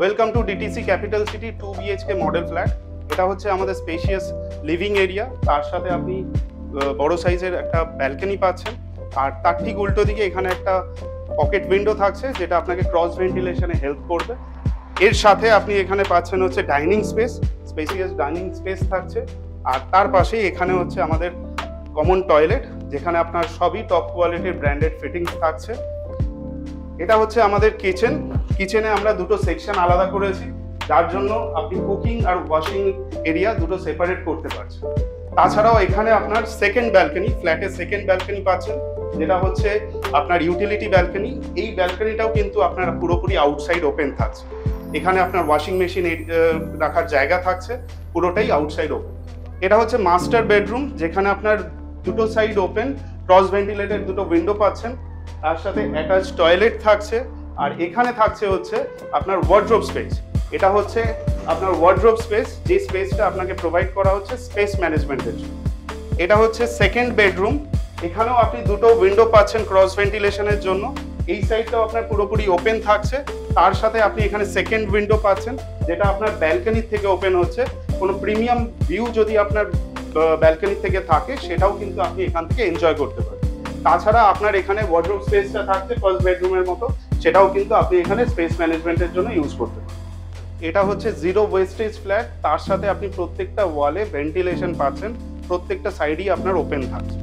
Welcome to DTC capital city 2 BHK model flat. এটা হচ্ছে আমাদের স্পেশিয়াস লিভিং এরিয়া, তার সাথে আপনি বড় সাইজের একটা ব্যালকনি পাচ্ছেন। আর তার ঠিক উল্টো দিকে এখানে একটা পকেট উইন্ডো থাকছে, যেটা আপনাকে ক্রস ভেন্টিলেশনে হেল্প করবে। এর সাথে আপনি এখানে পাচ্ছেন হচ্ছে dining space, spacious dining space থাকছে। আর তার পাশেই এখানে হচ্ছে আমাদের কমন টয়লেট, যেখানে আপনার সবই টপ কোয়ালিটির ব্র্যান্ডেড ফিটিংস থাকছে। এটা হচ্ছে আমাদের কিচেন। কিচেনে আমরা দুটো সেকশন আলাদা করেছি, যার জন্য আপনি কুকিং আর ওয়াশিং এরিয়া দুটো সেপারেট করতে পারছেন। তাছাড়াও এখানে আপনার সেকেন্ড ব্যালকনি, ফ্ল্যাটের সেকেন্ড ব্যালকনি পাচ্ছেন, যেটা হচ্ছে আপনার ইউটিলিটি ব্যালকনি। এই ব্যালকনিটাও কিন্তু আপনার পুরোপুরি আউটসাইড ওপেন থাকছে। এখানে আপনার ওয়াশিং মেশিন রাখার জায়গা থাকছে, পুরোটাই আউটসাইড ওপেন। এটা হচ্ছে মাস্টার বেডরুম, যেখানে আপনার দুটো সাইড ওপেন, ক্রস ভেন্টিলেটেড দুটো উইন্ডো পাচ্ছেন, তার সাথে অ্যাটাচ টয়লেট থাকছে। আর এখানে থাকছে হচ্ছে আপনার ওয়ার্ড্রোব স্পেস। এটা হচ্ছে আপনার ওয়ার্ড্রোব স্পেস, যে স্পেসটা আপনাকে প্রোভাইড করা হচ্ছে স্পেস ম্যানেজমেন্টের জন্য। এটা হচ্ছে সেকেন্ড বেডরুম। এখানেও আপনি দুটো উইন্ডো পাচ্ছেন ক্রস ভেন্টিলেশনের জন্য। এই সাইডটাও আপনার পুরোপুরি ওপেন থাকছে। তার সাথে আপনি এখানে সেকেন্ড উইন্ডো পাচ্ছেন, যেটা আপনার ব্যালকনির থেকে ওপেন হচ্ছে। কোনো প্রিমিয়াম ভিউ যদি আপনার ব্যালকনি থেকে থাকে, সেটাও কিন্তু আপনি এখান থেকে এনজয় করতে পারেন। তাছাড়া আপনার এখানে ওয়ার্ড্রোব স্পেসটা থাকছে ফার্স্ট বেডরুমের মতো, সেটাও কিন্তু আপনি এখানে স্পেস ম্যানেজমেন্টের জন্য ইউজ করতে পারেন। এটা হচ্ছে জিরো ওয়েস্টেজ ফ্ল্যাট, তার সাথে আপনি প্রত্যেকটা ওয়ালে ভেন্টিলেশন পাচ্ছেন, প্রত্যেকটা সাইডই আপনার ওপেন থাকছে।